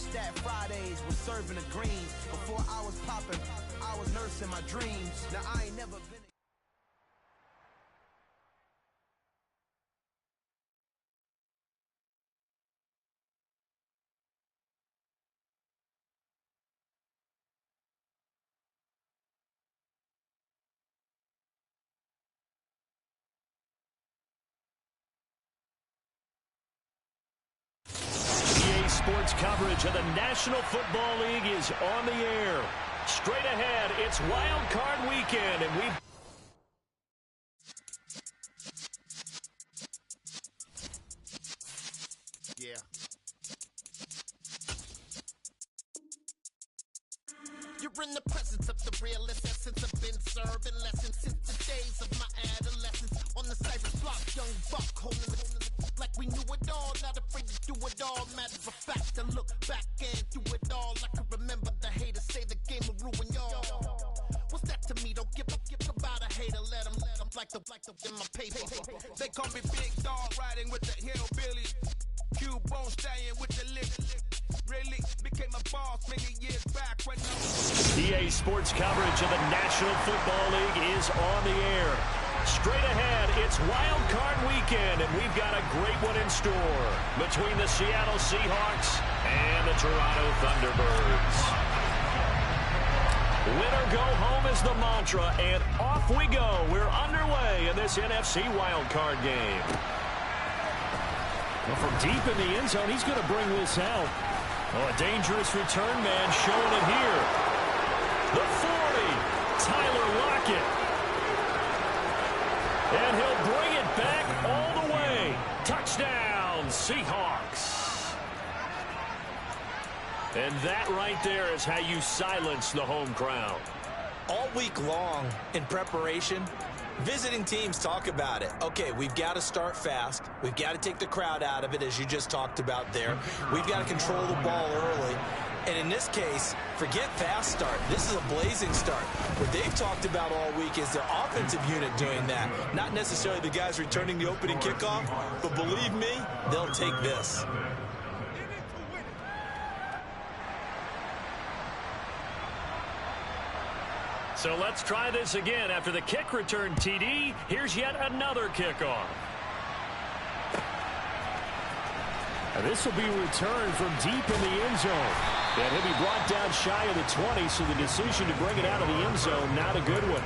Stat Fridays was serving the green. Before I was popping, I was nursing my dreams. Now I ain't never been. Sports coverage of the National Football League is on the air. Straight ahead, it's Wild Card weekend, and we've... Yeah. You're in the presence of the realest essence. I've been serving lessons since the days of my adolescence. On the Cypress block, young buck holding the like we knew it all, not afraid to do it all. Matter of fact, I look back and do it all. I can remember the haters say the game will ruin y'all. What's that to me? Don't give about a hater. Let them like the in my paper. They call me Big Dog, riding with the hillbilly. Q-Bone staying with the lip. Really became a boss many years back when EA Sports coverage of the National Football League is on the air. Straight ahead, it's Wild Card weekend, and we've got a great one in store between the Seattle Seahawks and the Toronto Thunderbirds. Win or go home is the mantra, and off we go. We're underway in this NFC Wild Card game. Well, from deep in the end zone, he's going to bring this out. Oh, a dangerous return man showing it here. The 40, Tyler Lockett. And he'll bring it back all the way. Touchdown, Seahawks. And that right there is how you silence the home crowd. All week long in preparation, visiting teams talk about it. Okay, we've got to start fast. We've got to take the crowd out of it, as you just talked about there. We've got to control the ball early. And in this case, forget fast start. This is a blazing start. What they've talked about all week is their offensive unit doing that. Not necessarily the guys returning the opening kickoff, but believe me, they'll take this. So let's try this again. After the kick return TD, here's yet another kickoff. And this will be returned from deep in the end zone. And he'll be brought down shy of the 20, so the decision to bring it out of the end zone, not a good one.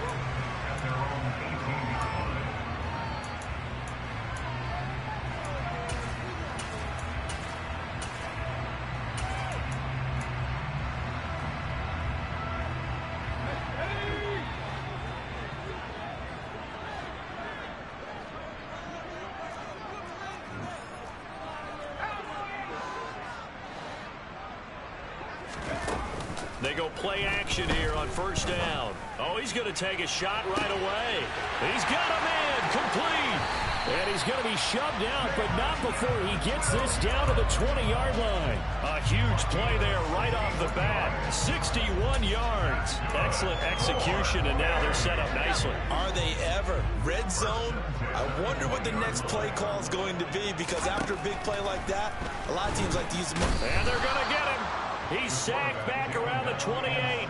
They go play action here on first down. Oh, he's going to take a shot right away. He's got him in, complete. And he's going to be shoved out, but not before he gets this down to the 20-yard line. A huge play there right off the bat. 61 yards. Excellent execution, and now they're set up nicely. Are they ever? Red zone? I wonder what the next play call is going to be, because after a big play like that, a lot of teams like to use them. And they're going to get him. He's sacked back around the 28.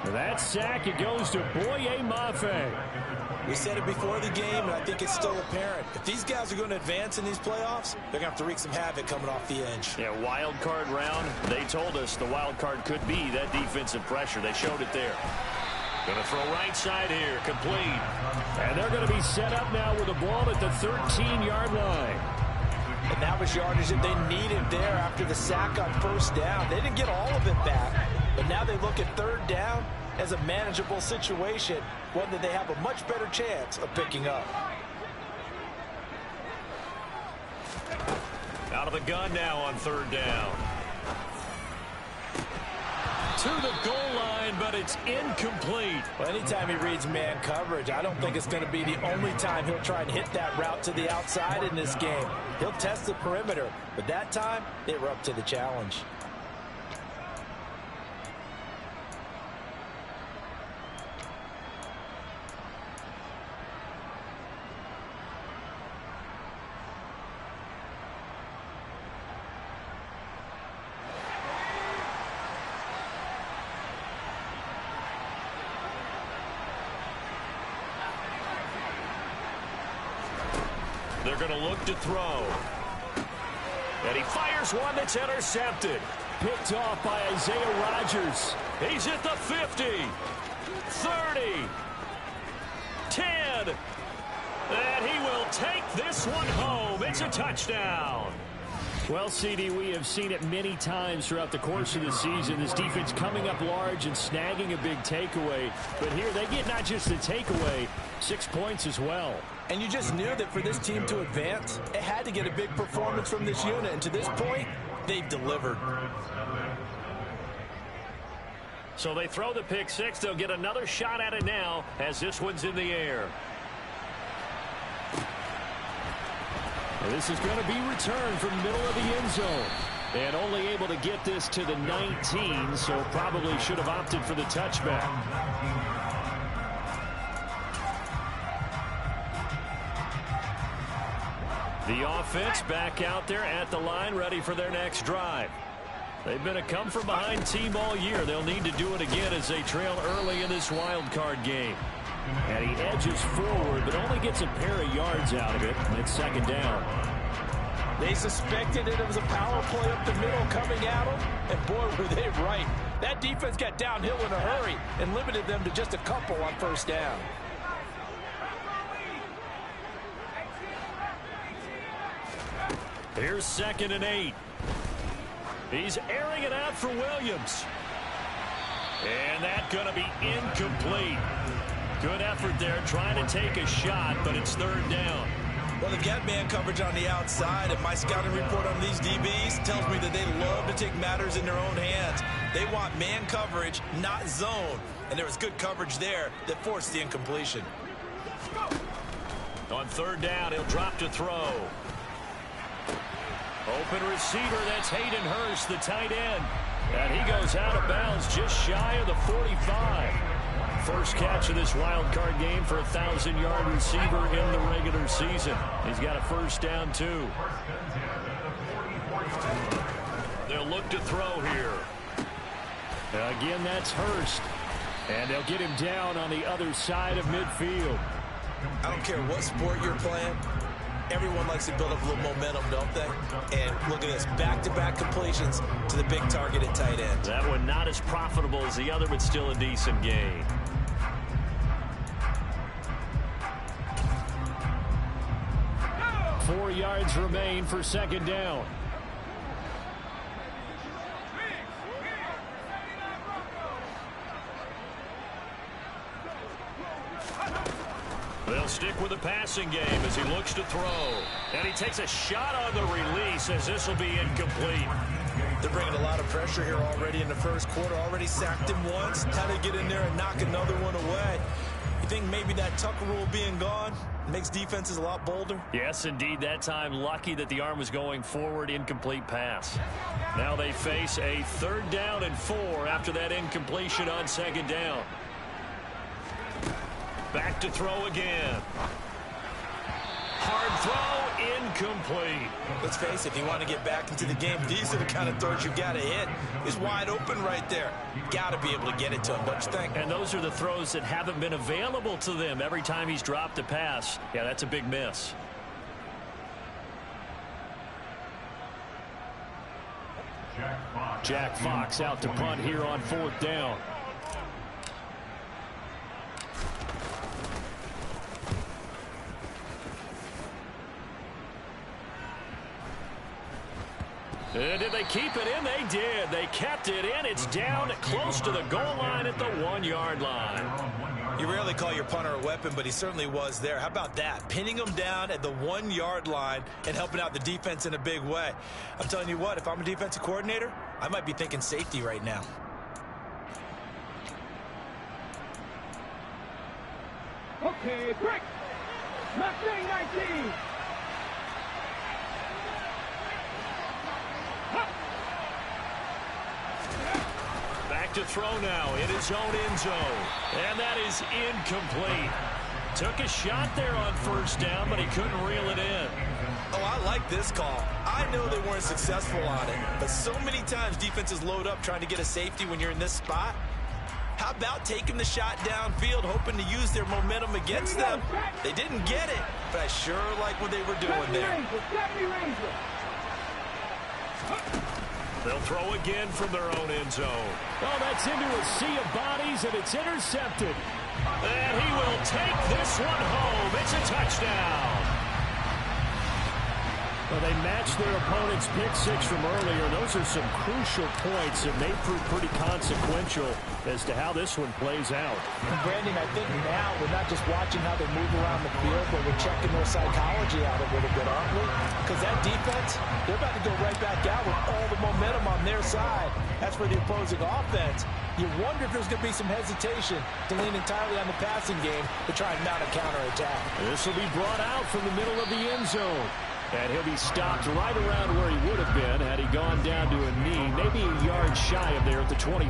For that sack, it goes to Boye Mafe. We said it before the game, and I think it's still apparent. If these guys are going to advance in these playoffs, they're going to have to wreak some havoc coming off the edge. Yeah, wild card round. They told us the wild card could be that defensive pressure. They showed it there. Going to throw right side here, complete. And they're going to be set up now with the ball at the 13-yard line. And that was yardage that they needed there after the sack on first down. They didn't get all of it back, but now they look at third down as a manageable situation, one that they have a much better chance of picking up. Out of the gun now on third down. To the goal line, but it's incomplete. Well, anytime he reads man coverage, I don't think it's going to be the only time he'll try and hit that route to the outside in this game. He'll test the perimeter, but that time, they were up to the challenge. going to look to throw. And he fires one that's intercepted. Picked off by Isaiah Rodgers. He's at the 50, 30, 10. And he will take this one home. It's a touchdown. Well, CD, we have seen it many times throughout the course of the season. This defense coming up large and snagging a big takeaway. But here they get not just the takeaway, 6 points as well. And you just knew that for this team to advance, it had to get a big performance from this unit. And to this point, they've delivered. So they throw the pick six. They'll get another shot at it now as this one's in the air. And this is going to be returned from the middle of the end zone. And only able to get this to the 19, so probably should have opted for the touchback. The offense back out there at the line, ready for their next drive. They've been a come-from-behind team all year. They'll need to do it again as they trail early in this wild card game. And he edges forward, but only gets a pair of yards out of it. And it's second down. They suspected it was a power play up the middle coming at them, and boy, were they right. That defense got downhill in a hurry and limited them to just a couple on first down. Here's 2nd and 8. He's airing it out for Williams. And that's going to be incomplete. Good effort there, trying to take a shot, but it's 3rd down. Well, they've got man coverage on the outside, and my scouting report on these DBs tells me that they love to take matters in their own hands. They want man coverage, not zone. And there was good coverage there that forced the incompletion. On 3rd down, he'll drop to throw. Open receiver, that's Hayden Hurst, the tight end. And he goes out of bounds just shy of the 45. First catch of this wild card game for a 1,000-yard receiver in the regular season. He's got a first down, too. They'll look to throw here. Again, that's Hurst. And they'll get him down on the other side of midfield. I don't care what sport you're playing. Everyone likes to build up a little momentum, don't they? And look at this, back-to-back completions to the big target at tight end. That one not as profitable as the other, but still a decent gain. No! 4 yards remain for 2nd down. They'll stick with the passing game as he looks to throw. And he takes a shot on the release as this will be incomplete. They're bringing a lot of pressure here already in the first quarter. Already sacked him once. How to get in there and knock another one away. You think maybe that Tucker rule being gone makes defenses a lot bolder? Yes, indeed. That time lucky that the arm was going forward. Incomplete pass. Now they face a 3rd down and 4 after that incompletion on 2nd down. Back to throw again. Hard throw, incomplete. Let's face it, if you want to get back into the game, these are the kind of throws you got to hit. He's wide open right there. Got to be able to get it to him, don't you think? And those are the throws that haven't been available to them every time he's dropped a pass. Yeah, that's a big miss. Jack Fox out to punt here on 4th down. Did they keep it in? They did. They kept it in. It's down close to the goal line at the 1-yard line. You rarely call your punter a weapon, but he certainly was there. How about that? Pinning him down at the 1-yard line and helping out the defense in a big way. I'm telling you what, if I'm a defensive coordinator, I might be thinking safety right now. Okay, quick! Mustang 19! Back to throw now in his own end zone. And that is incomplete. Took a shot there on 1st down, but he couldn't reel it in. Oh, I like this call. I know they weren't successful on it, but so many times defenses load up trying to get a safety when you're in this spot. How about taking the shot downfield, hoping to use their momentum against them? They didn't get it, but I sure like what they were doing there. They'll throw again from their own end zone. Oh, that's into a sea of bodies, and it's intercepted. And he will take this one home. It's a touchdown. Well, they matched their opponent's pick six from earlier. Those are some crucial points that may prove pretty consequential as to how this one plays out. And Brandon, I think now we're not just watching how they move around the field, but we're checking their psychology out a little bit, aren't we? Because that defense, they're about to go right back out with all the momentum on their side. That's for the opposing offense. You wonder if there's going to be some hesitation to lean entirely on the passing game to try and mount a counterattack. This will be brought out from the middle of the end zone. And he'll be stopped right around where he would have been had he gone down to a knee, maybe a yard shy of there at the 24.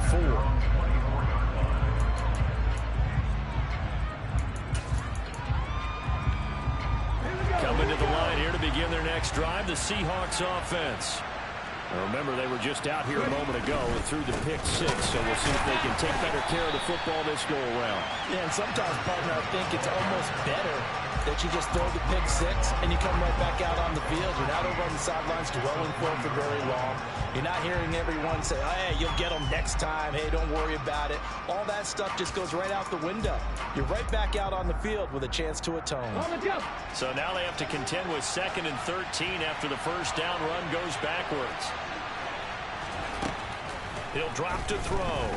Coming to the line here to begin their next drive, the Seahawks offense. Now remember, they were just out here a moment ago and threw the pick six, so we'll see if they can take better care of the football this go-around. Yeah, and sometimes, partner, I think it's almost better that you just throw the pick six and you come right back out on the field. You're not over on the sidelines dwelling for very long. You're not hearing everyone say, hey, you'll get them next time. Hey, don't worry about it. All that stuff just goes right out the window. You're right back out on the field with a chance to atone. So now they have to contend with 2nd and 13 after the first down run goes backwards. He'll drop to throw.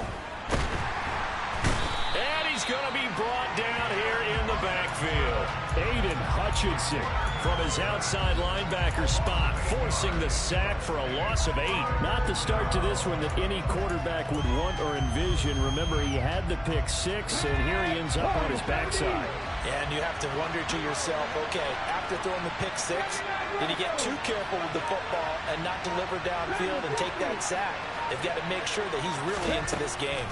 And he's going to be brought down here in the backfield. Aiden Hutchinson from his outside linebacker spot, forcing the sack for a loss of 8. Not the start to this one that any quarterback would want or envision. Remember, he had the pick six, and here he ends up on his backside. And you have to wonder to yourself, okay, after throwing the pick six, did he get too careful with the football and not deliver downfield and take that sack? They've got to make sure that he's really into this game.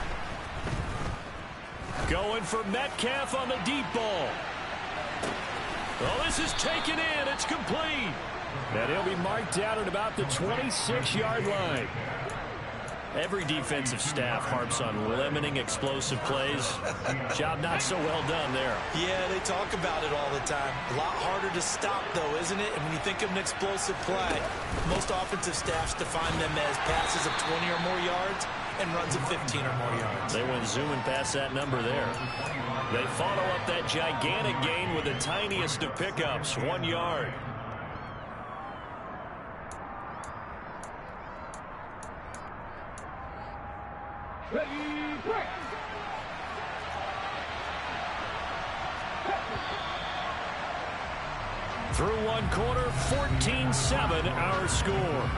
Going for Metcalf on the deep ball. Oh, this is taken in. It's complete. And he'll be marked out at about the 26-yard line. Every defensive staff harps on limiting explosive plays. Job not so well done there. Yeah, they talk about it all the time. A lot harder to stop, though, isn't it? And when you think of an explosive play, most offensive staffs define them as passes of 20 or more yards and runs of 15 or more yards. They went zooming past that number there. They follow up that gigantic gain with the tiniest of pickups, 1 yard. Through one quarter, 14-7 our score.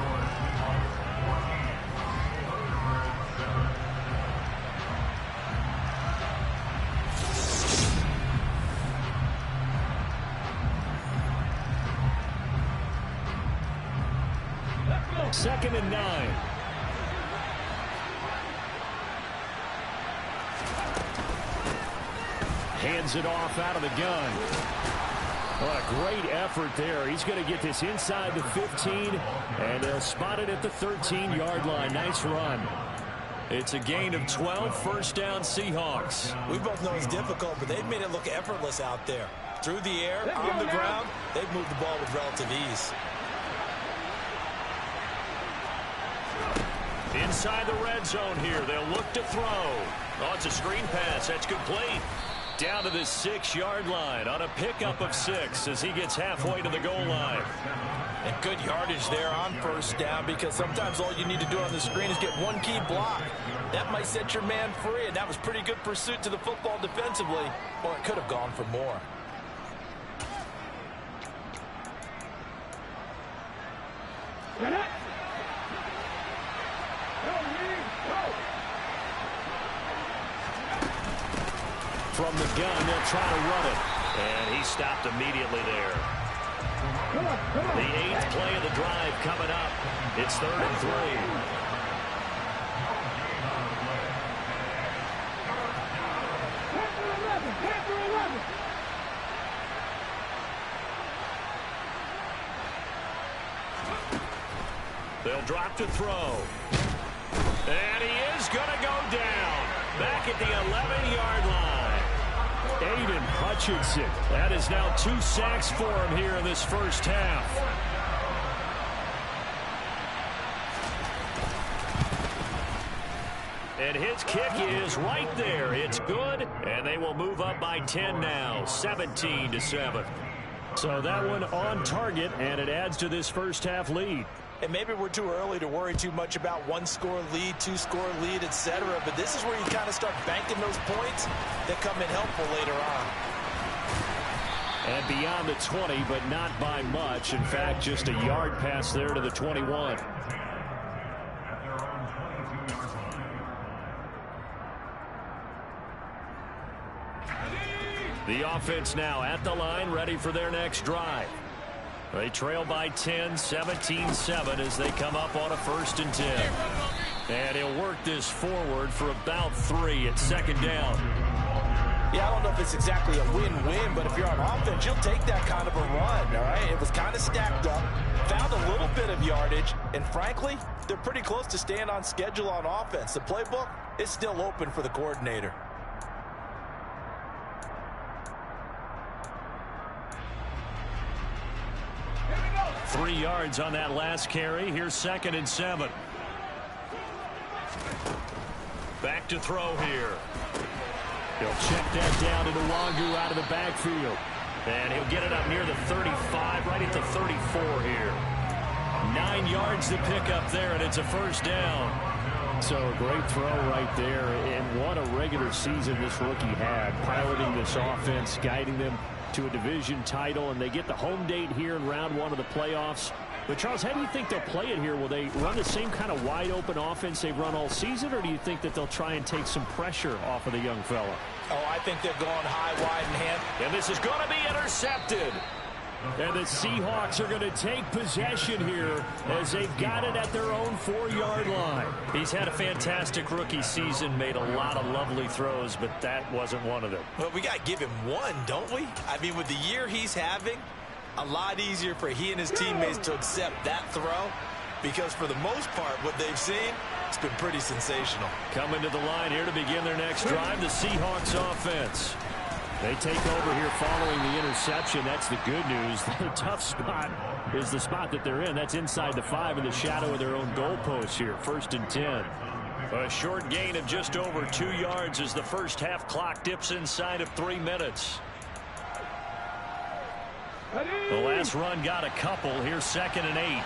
Second and 9. Hands it off out of the gun. What a great effort there. He's going to get this inside the 15, and they'll spot it at the 13-yard line. Nice run. It's a gain of 12, first down Seahawks. We both know it's difficult, but they've made it look effortless out there. Through the air, on the ground, they've moved the ball with relative ease. Inside the red zone here. They'll look to throw. Oh, it's a screen pass. That's complete. Down to the 6-yard line on a pickup of 6 as he gets halfway to the goal line. And good yardage there on first down, because sometimes all you need to do on the screen is get one key block. That might set your man free, and that was pretty good pursuit to the football defensively, or it could have gone for more. From the gun, they'll try to run it. And he stopped immediately there. The 8th play of the drive coming up. It's 3rd and 3. They'll drop to throw. And he is going to go down. Back at the 11-yard line. Aiden Hutchinson. That is now 2 sacks for him here in this first half. And his kick is right there. It's good, and they will move up by 10 now, 17-7. So that one on target, and it adds to this first half lead. And maybe we're too early to worry too much about 1-score lead, 2-score lead, etc. But this is where you kind of start banking those points that come in helpful later on. And beyond the 20, but not by much. In fact, just a yard pass there to the 21. The offense now at the line, ready for their next drive. They trail by 10, 17-7 as they come up on a 1st and 10. And he'll work this forward for about 3 at 2nd down. Yeah, I don't know if it's exactly a win-win, but if you're on offense, you'll take that kind of a run, all right? It was kind of stacked up, found a little bit of yardage, and frankly, they're pretty close to staying on schedule on offense. The playbook is still open for the coordinator. Three yards on that last carry. Here's 2nd and 7. Back to throw here. He'll check that down to Nwangu out of the backfield. And he'll get it up near the 35, right at the 34 here. 9 yards to pick up there, and it's a 1st down. So a great throw right there. And what a regular season this rookie had, piloting this offense, guiding them to a division title, and they get the home date here in round 1 of the playoffs. But, Charles, how do you think they'll play it here? Will they run the same kind of wide-open offense they've run all season, or do you think that they'll try and take some pressure off of the young fella? Oh, I think they're going high, wide, and hand. And this is going to be intercepted. And the Seahawks are going to take possession here as they've got it at their own 4-yard line. He's had a fantastic rookie season, made a lot of lovely throws, but that wasn't one of them. Well, we got to give him one, don't we? I mean, with the year he's having, a lot easier for he and his teammates to accept that throw, because for the most part, what they've seen, it's been pretty sensational. Coming to the line here to begin their next drive, the Seahawks offense. They take over here following the interception. That's the good news. The tough spot is the spot that they're in. That's inside the 5 in the shadow of their own goalpost here. 1st and 10. A short gain of just over 2 yards as the first half clock dips inside of 3 minutes. The last run got a couple. Here's 2nd and 8.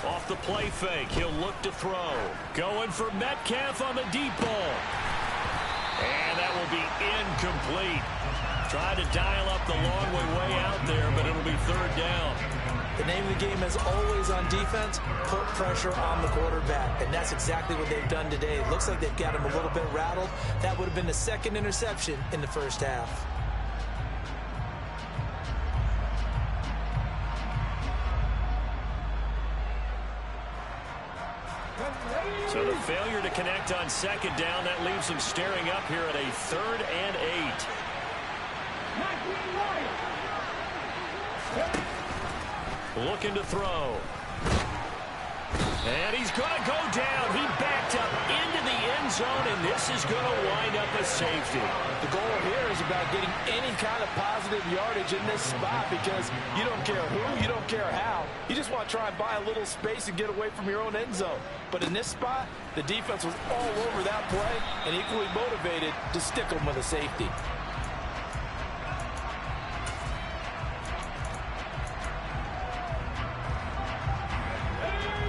Off the play fake, he'll look to throw. Going for Metcalf on the deep ball. And that will be incomplete. Trying to dial up the long way out there, but it'll be 3rd down. The name of the game, as always on defense, put pressure on the quarterback. And that's exactly what they've done today. It looks like they've got him a little bit rattled. That would have been the 2nd interception in the first half. So the failure to connect on 2nd down, that leaves them staring up here at a 3rd and 8. Looking to throw. And he's going to go down. He backed up into the end zone, and this is going to wind up a safety. The goal here is about getting any kind of positive yardage in this spot, because you don't care who, you don't care how. You just want to try and buy a little space and get away from your own end zone. But in this spot, the defense was all over that play and equally motivated to stick them with a safety.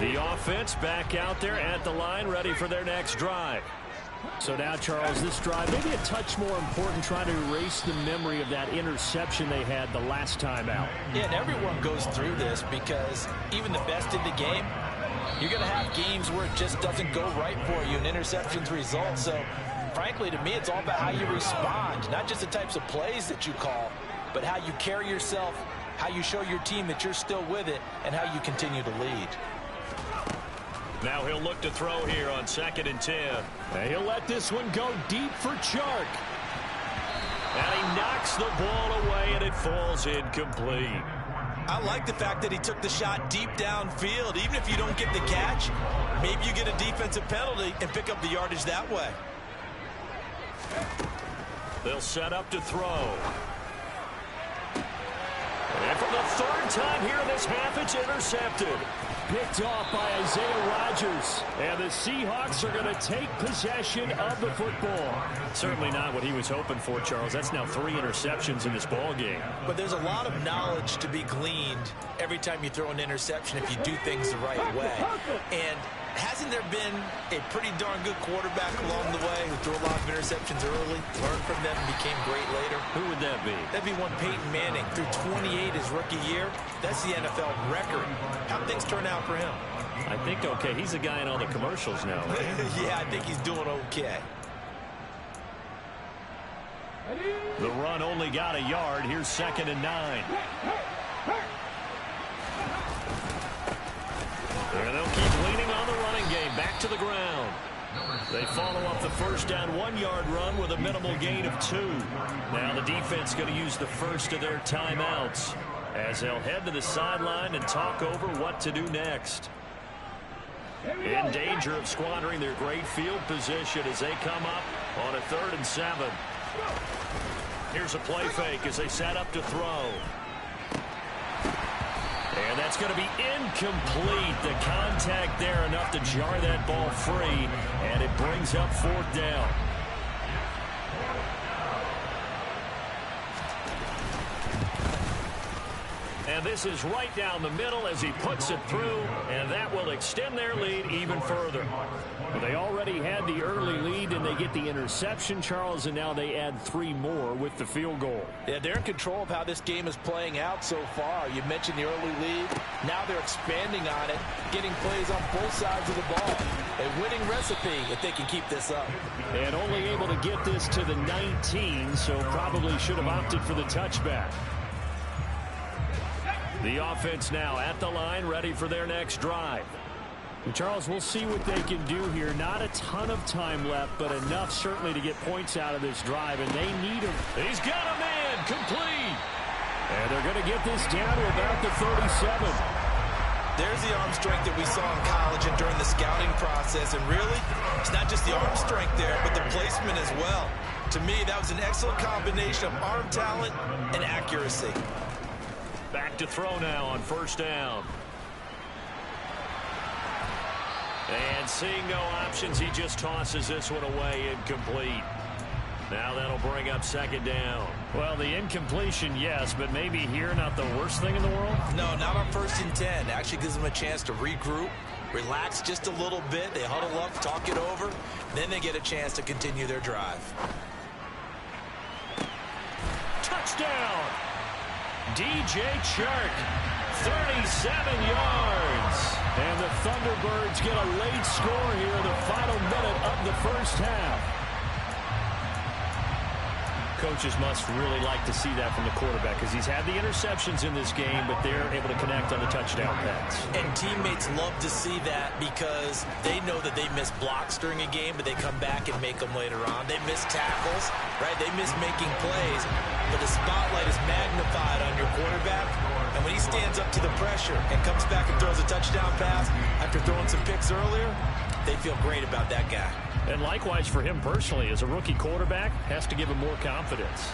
The offense back out there at the line, ready for their next drive. So now, Charles, this drive maybe a touch more important, trying to erase the memory of that interception they had the last time out. Yeah, and everyone goes through this, because even the best in the game, you're going to have games where it just doesn't go right for you, and interceptions result. So, frankly, to me, it's all about how you respond, not just the types of plays that you call, but how you carry yourself, how you show your team that you're still with it, and how you continue to lead. Now he'll look to throw here on 2nd and 10. And he'll let this one go deep for Chark. And he knocks the ball away, and it falls incomplete. I like the fact that he took the shot deep downfield. Even if you don't get the catch, maybe you get a defensive penalty and pick up the yardage that way. They'll set up to throw. And for the third time here in this half, it's intercepted. Picked off by Isaiah Rodgers. And the Seahawks are going to take possession of the football. Certainly not what he was hoping for, Charles. That's now 3 interceptions in this ball game. But there's a lot of knowledge to be gleaned every time you throw an interception if you do things the right way. And hasn't there been a pretty darn good quarterback along the way who threw a lot of interceptions early, learned from them, and became great later? Who would that be? That'd be one Peyton Manning. Threw 28 his rookie year. That's the NFL record. How'd things turn out for him? I think okay. He's the guy in all the commercials now, right? Yeah, I think he's doing okay. The run only got a yard. Here's 2nd and 9. And they'll keep leaning on the running game. Back to the ground. They follow up the first down 1-yard run with a minimal gain of 2. Now the defense going to use the first of their timeouts as they'll head to the sideline and talk over what to do next. In danger of squandering their great field position as they come up on a 3rd and 7. Here's a play fake as they set up to throw. And that's going to be incomplete. The contact there enough to jar that ball free, and it brings up 4th down. And this is right down the middle as he puts it through, and that will extend their lead even further. Well, they already had the early lead, and they get the interception, Charles, and now they add 3 more with the field goal. Yeah, they're in control of how this game is playing out so far. You mentioned the early lead. Now they're expanding on it, getting plays on both sides of the ball. A winning recipe if they can keep this up. And only able to get this to the 19, so probably should have opted for the touchback. The offense now at the line, ready for their next drive. And Charles, we'll see what they can do here. Not a ton of time left, but enough certainly to get points out of this drive, and they need him. He's got a man, complete. And they're going to get this down to about the 37. There's the arm strength that we saw in college and during the scouting process. And really, it's not just the arm strength there, but the placement as well. To me, that was an excellent combination of arm talent and accuracy. Back to throw now on 1st down. And seeing no options, he just tosses this one away, incomplete. Now that'll bring up 2nd down. Well, the incompletion, yes, but maybe here not the worst thing in the world? No, not on 1st and 10. Actually gives them a chance to regroup, relax just a little bit. They huddle up, talk it over. Then they get a chance to continue their drive. Touchdown! DJ Chark, 37 yards. And the Thunderbirds get a late score here in the final minute of the first half. Coaches must really like to see that from the quarterback because he's had the interceptions in this game, but they're able to connect on the touchdown pass. And teammates love to see that because they know that they miss blocks during a game, but they come back and make them later on. They miss tackles, right? They miss making plays, but the spotlight is magnified on your quarterback. And when he stands up to the pressure and comes back and throws a touchdown pass after throwing some picks earlier, they feel great about that guy. And likewise for him personally, as a rookie quarterback, has to give him more confidence.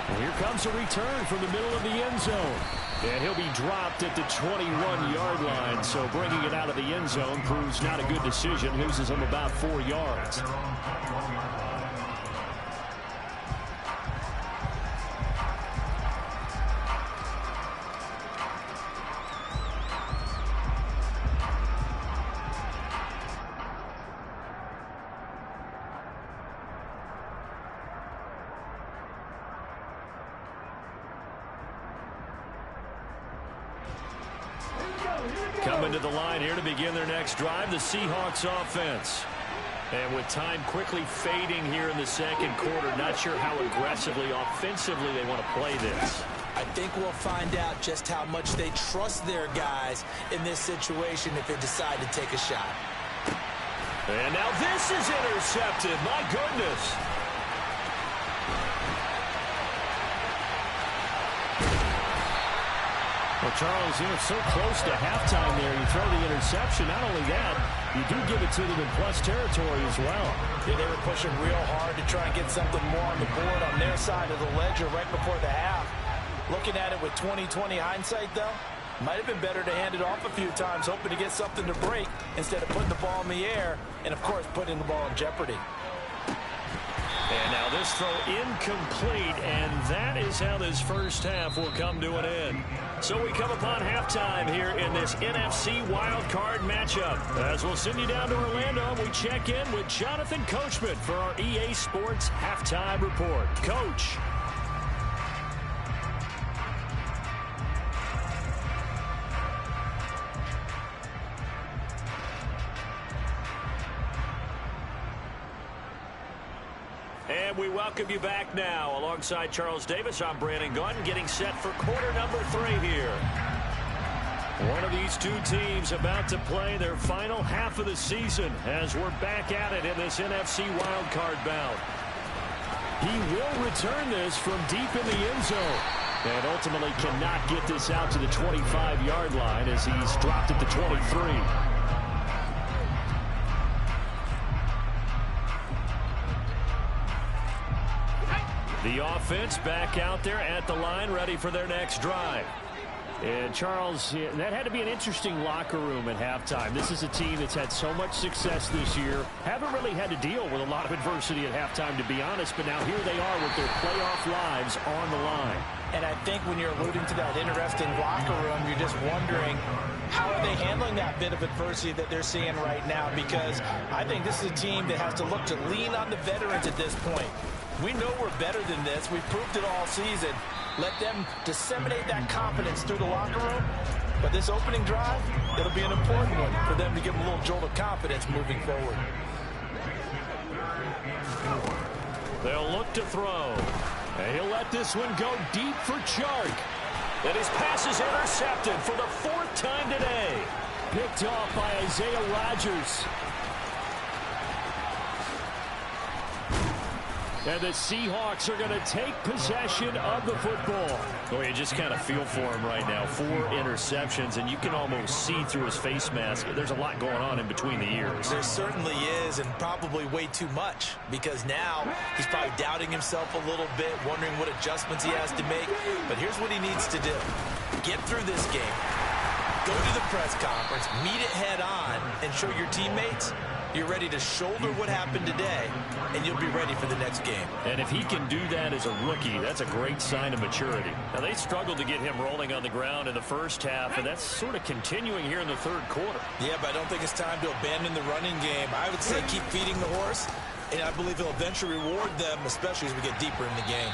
And here comes a return from the middle of the end zone. And he'll be dropped at the 21-yard line, so bringing it out of the end zone proves not a good decision, loses him about 4 yards. Coming to the line here to begin their next drive, the Seahawks offense. And with time quickly fading here in the second quarter, not sure how aggressively, offensively they want to play this. I think we'll find out just how much they trust their guys in this situation if they decide to take a shot. And now this is intercepted. My goodness. Well, Charles, so close to halftime there. You throw the interception. Not only that, you do give it to them in plus territory as well. Yeah, they were pushing real hard to try and get something more on the board on their side of the ledger right before the half. Looking at it with 20/20 hindsight, though, might have been better to hand it off a few times, hoping to get something to break instead of putting the ball in the air and, of course, putting the ball in jeopardy. And now this throw incomplete, and that is how this first half will come to an end. So we come upon halftime here in this NFC Wildcard matchup. As we'll send you down to Orlando, and we check in with Jonathan Coachman for our EA Sports Halftime Report. Coach. And we welcome you back now. Alongside Charles Davis, I'm Brandon Gaudin, getting set for quarter number 3 here. One of these two teams about to play their final half of the season as we're back at it in this NFC wildcard bout. He will return this from deep in the end zone and ultimately cannot get this out to the 25-yard line as he's dropped at the 23. The offense back out there at the line, ready for their next drive. And Charles, that had to be an interesting locker room at halftime. This is a team that's had so much success this year. Haven't really had to deal with a lot of adversity at halftime, to be honest. But now here they are with their playoff lives on the line. And I think when you're alluding to that interesting locker room, you're just wondering, how are they handling that bit of adversity that they're seeing right now? Because I think this is a team that has to look to lean on the veterans at this point. We know we're better than this. We've proved it all season. Let them disseminate that confidence through the locker room. But this opening drive, it'll be an important one for them to give them a little jolt of confidence moving forward. They'll look to throw. And he'll let this one go deep for Chark. And his pass is intercepted for the 4th time today. Picked off by Isaiah Rodgers. And the Seahawks are going to take possession of the football. Well, you just kind of feel for him right now. 4 interceptions, and you can almost see through his face mask. There's a lot going on in between the ears. There certainly is, and probably way too much, because now he's probably doubting himself a little bit, wondering what adjustments he has to make. But here's what he needs to do. Get through this game. Go to the press conference, meet it head on, and show your teammates you're ready to shoulder what happened today, and you'll be ready for the next game. And if he can do that as a rookie, that's a great sign of maturity. Now, they struggled to get him rolling on the ground in the first half, and that's sort of continuing here in the 3rd quarter. Yeah, but I don't think it's time to abandon the running game. I would say keep feeding the horse, and I believe he'll eventually reward them, especially as we get deeper in the game.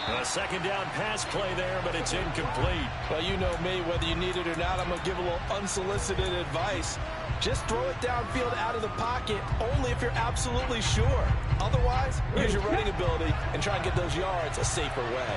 A 2nd down pass play there, but it's incomplete. Well, you know me, whether you need it or not, I'm going to give a little unsolicited advice. Just throw it downfield out of the pocket only if you're absolutely sure. Otherwise, use your running ability and try and get those yards a safer way.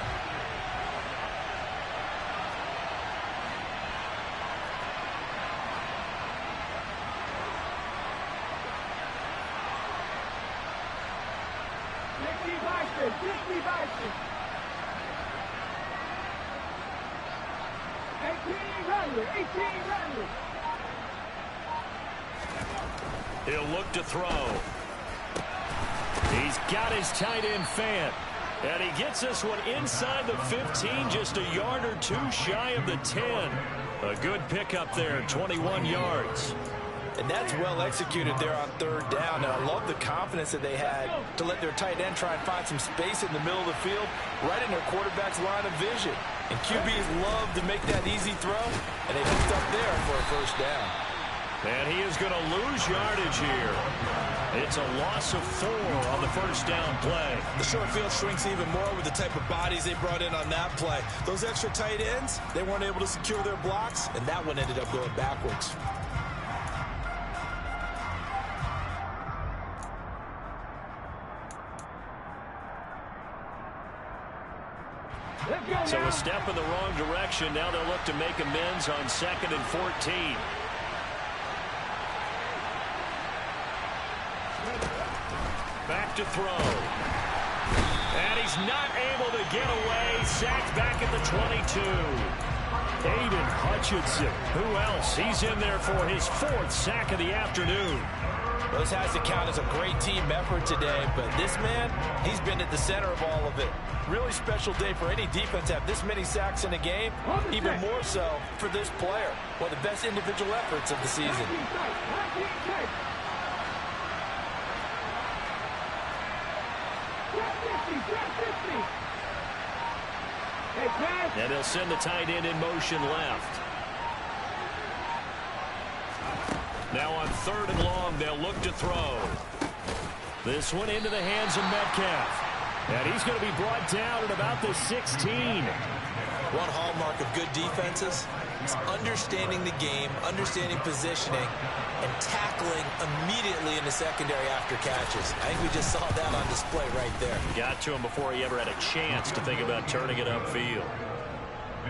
He'll look to throw. He's got his tight end Fant. And he gets this one inside the 15, just a yard or 2 shy of the 10. A good pickup there, 21 yards. And that's well executed there on 3rd down. And I love the confidence that they had to let their tight end try and find some space in the middle of the field, right in their quarterback's line of vision. And QBs love to make that easy throw, and they picked up there for a 1st down. And he is going to lose yardage here. It's a loss of 4 on the 1st down play. The short field shrinks even more with the type of bodies they brought in on that play. Those extra tight ends, they weren't able to secure their blocks, and that one ended up going backwards. So a step in the wrong direction. Now they'll look to make amends on 2nd and 14. Back to throw. And he's not able to get away. Sacked back at the 22. Aiden Hutchinson. Who else? He's in there for his 4th sack of the afternoon. This has to count as a great team effort today, but this man, he's been at the center of all of it. Really special day for any defense to have this many sacks in a game, even more so for this player. One of the best individual efforts of the season. And they'll send the tight end in motion left. Now on 3rd and long, they'll look to throw. This one into the hands of Metcalf. And he's going to be brought down at about the 16. One hallmark of good defenses is understanding the game, understanding positioning, and tackling immediately in the secondary after catches. I think we just saw that on display right there. Got to him before he ever had a chance to think about turning it upfield.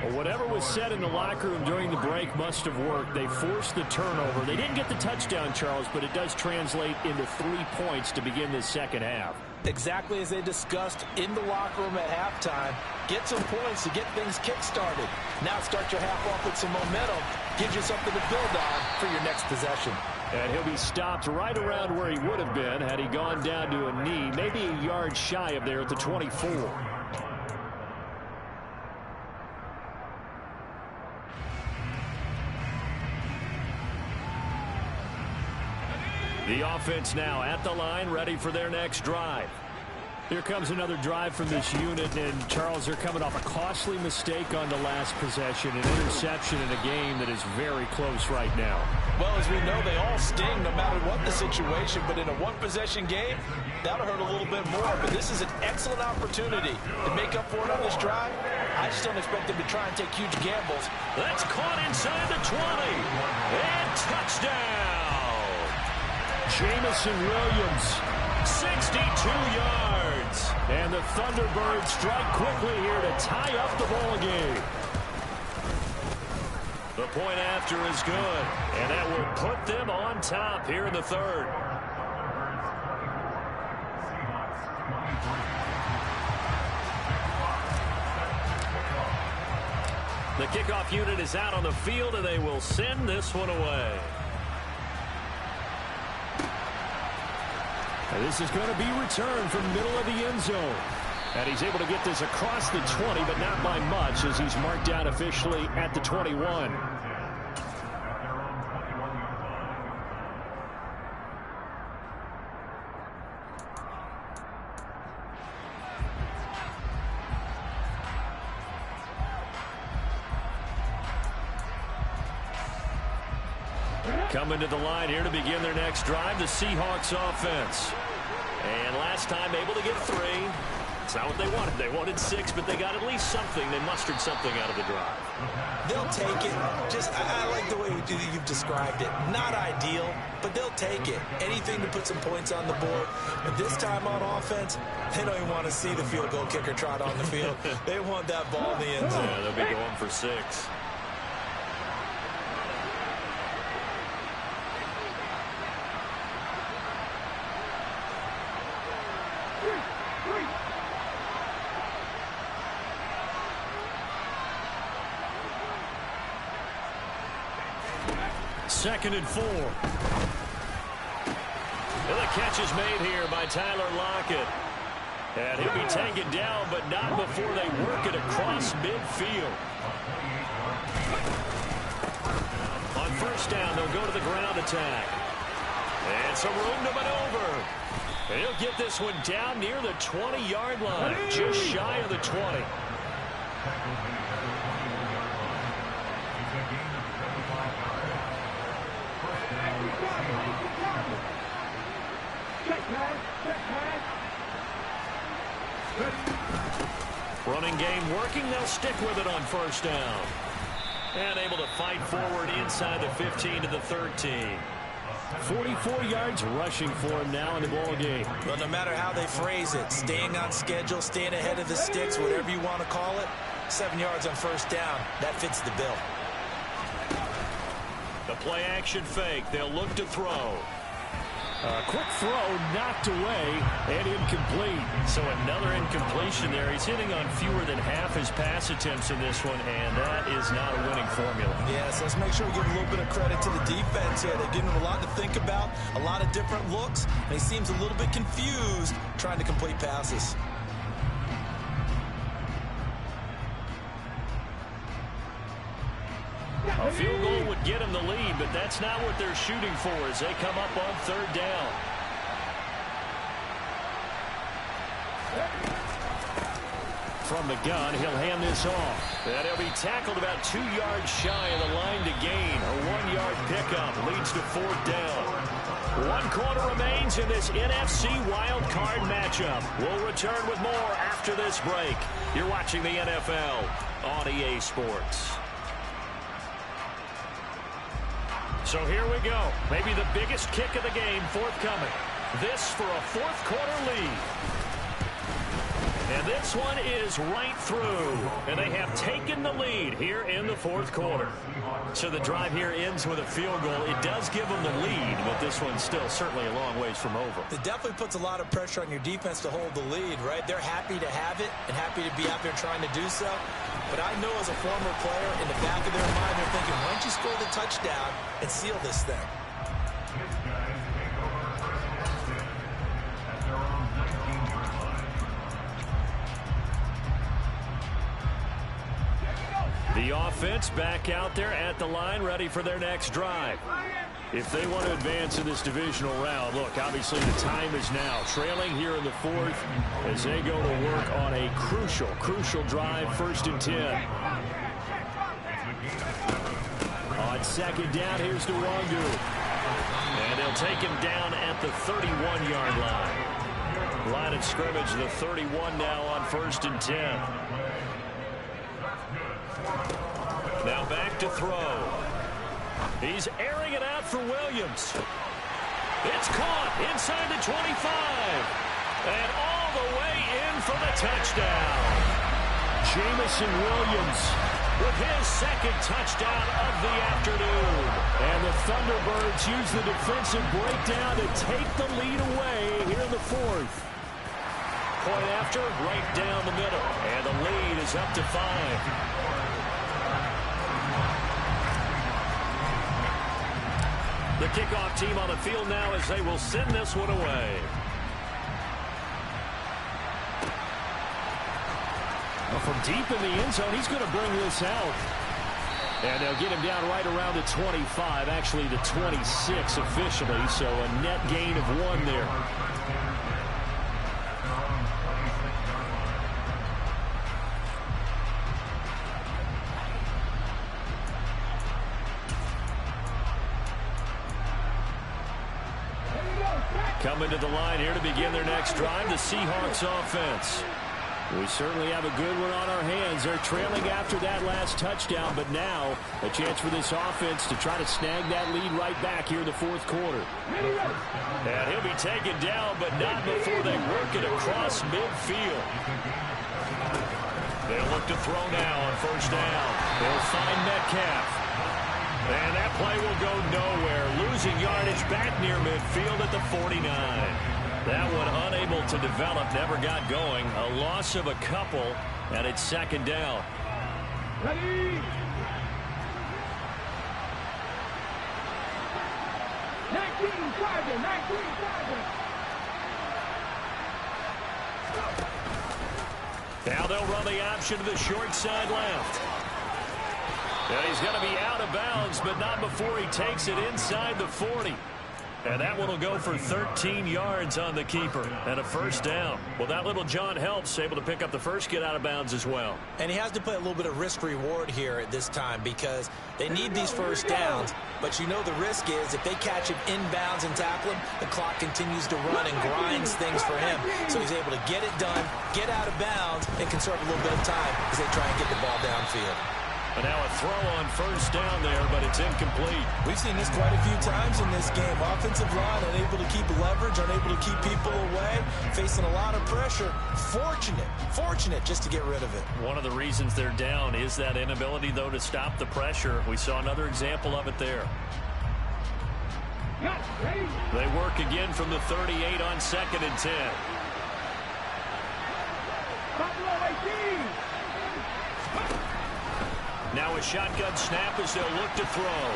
Well, whatever was said in the locker room during the break must have worked. They forced the turnover. They didn't get the touchdown, Charles, but it does translate into 3 points to begin this second half. Exactly as they discussed in the locker room at halftime. Get some points to get things kick-started. Now start your half off with some momentum. Gives you something to build on for your next possession. And he'll be stopped right around where he would have been had he gone down to a knee, maybe a yard shy of there at the 24. The offense now at the line, ready for their next drive. Here comes another drive from this unit, and Charles, they're coming off a costly mistake on the last possession, an interception in a game that is very close right now. Well, as we know, they all sting no matter what the situation, but in a one-possession game, that'll hurt a little bit more. But this is an excellent opportunity to make up for it on this drive. I just don't expect them to try and take huge gambles. That's caught inside the 20. And touchdown. Jamison Williams, 62 yards. And the Thunderbirds strike quickly here to tie up the ball game. The point after is good, and that will put them on top here in the 3rd. The kickoff unit is out on the field, and they will send this one away. And this is going to be returned from middle of the end zone. And he's able to get this across the 20, but not by much, as he's marked down officially at the 21. Coming to the line here to begin their next drive, the Seahawks offense. And last time able to get 3. It's not what they wanted. They wanted 6, but they got at least something. They mustered something out of the drive. They'll take it. I like the way you've described it. Not ideal, but they'll take it. Anything to put some points on the board. But this time on offense, they don't even want to see the field goal kicker trot on the field. They want that ball in the end zone. Yeah, they'll be going for 6. Second and 4. And the catch is made here by Tyler Lockett. And he'll be taken down, but not before they work it across midfield. On first down, they'll go to the ground attack. And some room to maneuver. And he'll get this one down near the 20-yard line, just shy of the 20. Running game working. They'll stick with it on first down. And able to fight forward inside the 15 to the 13. 44 yards rushing for him now in the ball game. Well, no matter how they phrase it, staying on schedule, staying ahead of the sticks, whatever you want to call it, 7 yards on first down, that fits the bill. The play action fake. They'll look to throw. Quick throw, knocked away, and incomplete. So another incompletion there. He's hitting on fewer than half his pass attempts in this one, and that is not a winning formula. Yes, let's make sure we give a little bit of credit to the defense here. They're giving him a lot to think about, a lot of different looks, and he seems a little bit confused trying to complete passes. A field goal would get him the lead, but that's not what they're shooting for as they come up on third down. From the gun, he'll hand this off. And he'll be tackled about 2 yards shy of the line to gain. A 1-yard pickup leads to fourth down. 1 quarter remains in this NFC Wildcard matchup. We'll return with more after this break. You're watching the NFL on EA Sports. So here we go. Maybe the biggest kick of the game forthcoming. This for a fourth quarter lead. And this one is right through. And they have taken the lead here in the fourth quarter. So the drive here ends with a field goal. It does give them the lead, but this one's still certainly a long ways from over. It definitely puts a lot of pressure on your defense to hold the lead, right? They're happy to have it and happy to be out there trying to do so. But I know as a former player, in the back of their mind, they're thinking, why don't you score the touchdown and seal this thing? The offense back out there at the line, ready for their next drive. If they want to advance in this divisional round, look, obviously the time is now. Trailing here in the fourth as they go to work on a crucial drive, 1st and 10. On second down, here's Nwangu. And they'll take him down at the 31-yard line. Line of scrimmage, the 31 now on 1st and 10. Now back to throw. He's airing it out for Williams. It's caught inside the 25. And all the way in for the touchdown. Jamison Williams with his second touchdown of the afternoon. And the Thunderbirds use the defensive breakdown to take the lead away here in the fourth. Point after, right down the middle. And the lead is up to 5. The kickoff team on the field now as they will send this one away. Well, from deep in the end zone, he's going to bring this out. And they'll get him down right around the 25, actually the 26 officially, so a net gain of 1 there. Coming to the line here to begin their next drive, the Seahawks offense. We certainly have a good one on our hands. They're trailing after that last touchdown, but now a chance for this offense to try to snag that lead right back here in the fourth quarter. And he'll be taken down, but not before they work it across midfield. They'll look to throw now on 1st down. They'll find Metcalf. And that play will go nowhere. Losing yardage back near midfield at the 49. That one unable to develop, never got going. A loss of a couple, and it's 2nd down. Ready? 19 target, 19 target. Now they'll run the option to the short side left. And he's going to be out of bounds, but not before he takes it inside the 40. And that one will go for 13 yards on the keeper and a 1st down. Well, that little John helps, able to pick up the first get out of bounds as well. And he has to play a little bit of risk-reward here at this time because they need these 1st downs. But you know the risk is if they catch him inbounds and tackle him, the clock continues to run and grinds things for him. So he's able to get it done, get out of bounds, and conserve a little bit of time as they try and get the ball downfield. And now a throw on 1st down there, but it's incomplete. We've seen this quite a few times in this game. Offensive line unable to keep leverage, unable to keep people away, facing a lot of pressure. Fortunate just to get rid of it. One of the reasons they're down is that inability, though, to stop the pressure. We saw another example of it there. They work again from the 38 on 2nd and 10. Now a shotgun snap as they'll look to throw.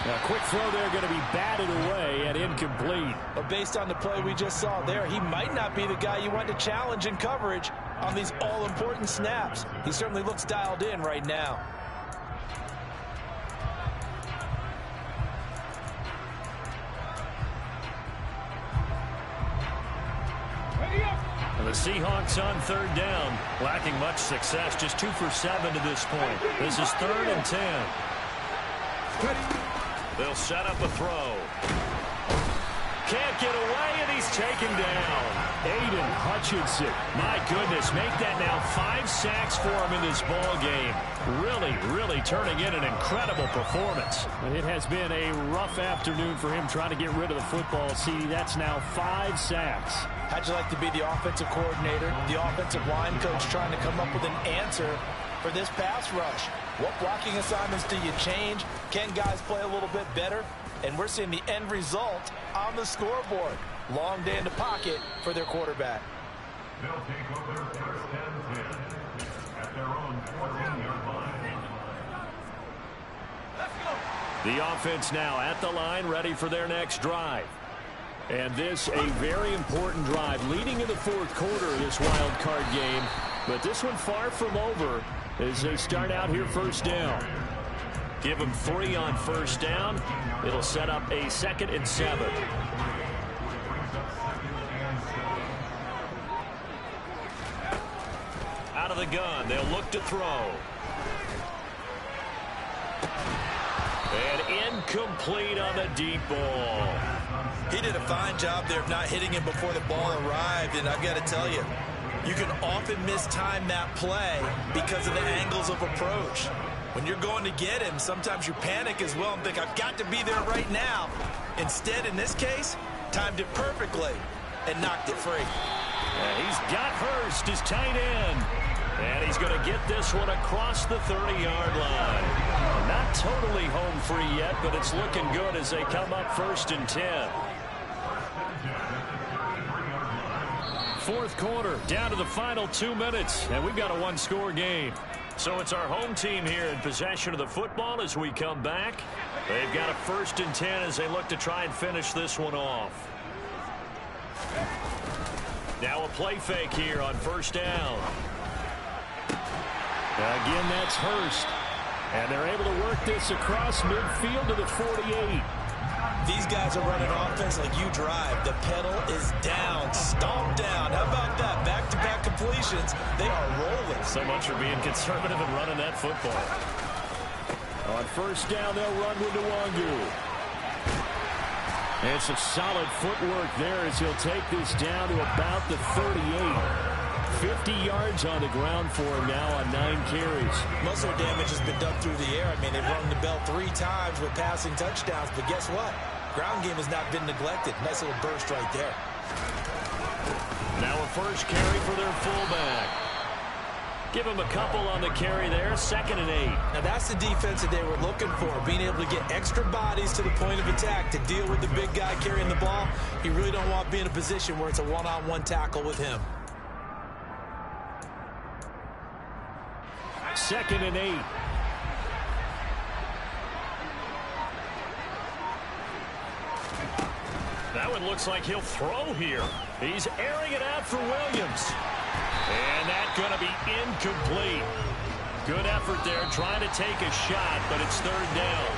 A quick throw there, going to be batted away and incomplete. But based on the play we just saw there, he might not be the guy you want to challenge in coverage on these all-important snaps. He certainly looks dialed in right now. And the Seahawks on 3rd down, lacking much success, just 2 for 7 to this point. This is 3rd and 10. They'll set up a throw. Can't get away, and he's taken down. Aiden Hutchinson. My goodness, make that now 5 sacks for him in this ball game. Really turning in an incredible performance. It has been a rough afternoon for him trying to get rid of the football. See, that's now 5 sacks. How'd you like to be the offensive coordinator, the offensive line coach trying to come up with an answer for this pass rush? What blocking assignments do you change? Can guys play a little bit better? And we're seeing the end result on the scoreboard. Long day in the pocket for their quarterback. They'll take over 1st and 10 at their own 14-yard line. Let's go. The offense now at the line, ready for their next drive. And this a very important drive leading in the 4th quarter of this wild card game. But this one far from over as they start out here 1st down. Give them 3 on 1st down. It'll set up a 2nd and 7. Out of the gun, they'll look to throw. And incomplete on the deep ball. He did a fine job there of not hitting him before the ball arrived, and I've got to tell you, you can often mistime that play because of the angles of approach. When you're going to get him, sometimes you panic as well and think, I've got to be there right now. Instead, in this case, timed it perfectly and knocked it free. And he's got Hurst, his tight end. And he's going to get this one across the 30-yard line. Not totally home free yet, but it's looking good as they come up 1st and 10. 4th quarter, down to the final 2 minutes, and we've got a 1-score game. So it's our home team here in possession of the football as we come back. They've got a 1st and 10 as they look to try and finish this one off. Now a play fake here on 1st down. Again, that's Hurst. And they're able to work this across midfield to the 48. These guys are running offense like you drive. The pedal is down, stomp down. How about that? Back-to-back completions. They are rolling. So much for being conservative and running that football. On 1st down, they'll run with Nwangu. And it's a solid footwork there as he'll take this down to about the 38. 50 yards on the ground for him now on 9 carries. Most of their damage has been done through the air. I mean, they've rung the bell 3 times with passing touchdowns, but guess what? Ground game has not been neglected. Nice little burst right there. Now a 1st carry for their fullback. Give him a couple on the carry there, 2nd and 8. Now that's the defense that they were looking for, being able to get extra bodies to the point of attack to deal with the big guy carrying the ball. You really don't want to be in a position where it's a one-on-one tackle with him. 2nd and 8. That one looks like he'll throw here. He's airing it out for Williams. And that's going to be incomplete. Good effort there trying to take a shot, but it's 3rd down.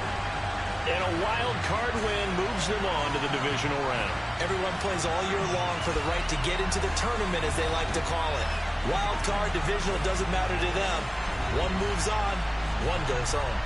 And a wild card win moves them on to the divisional round. Everyone plays all year long for the right to get into the tournament, as they like to call it. Wild card, divisional, doesn't matter to them. One moves on, one goes home.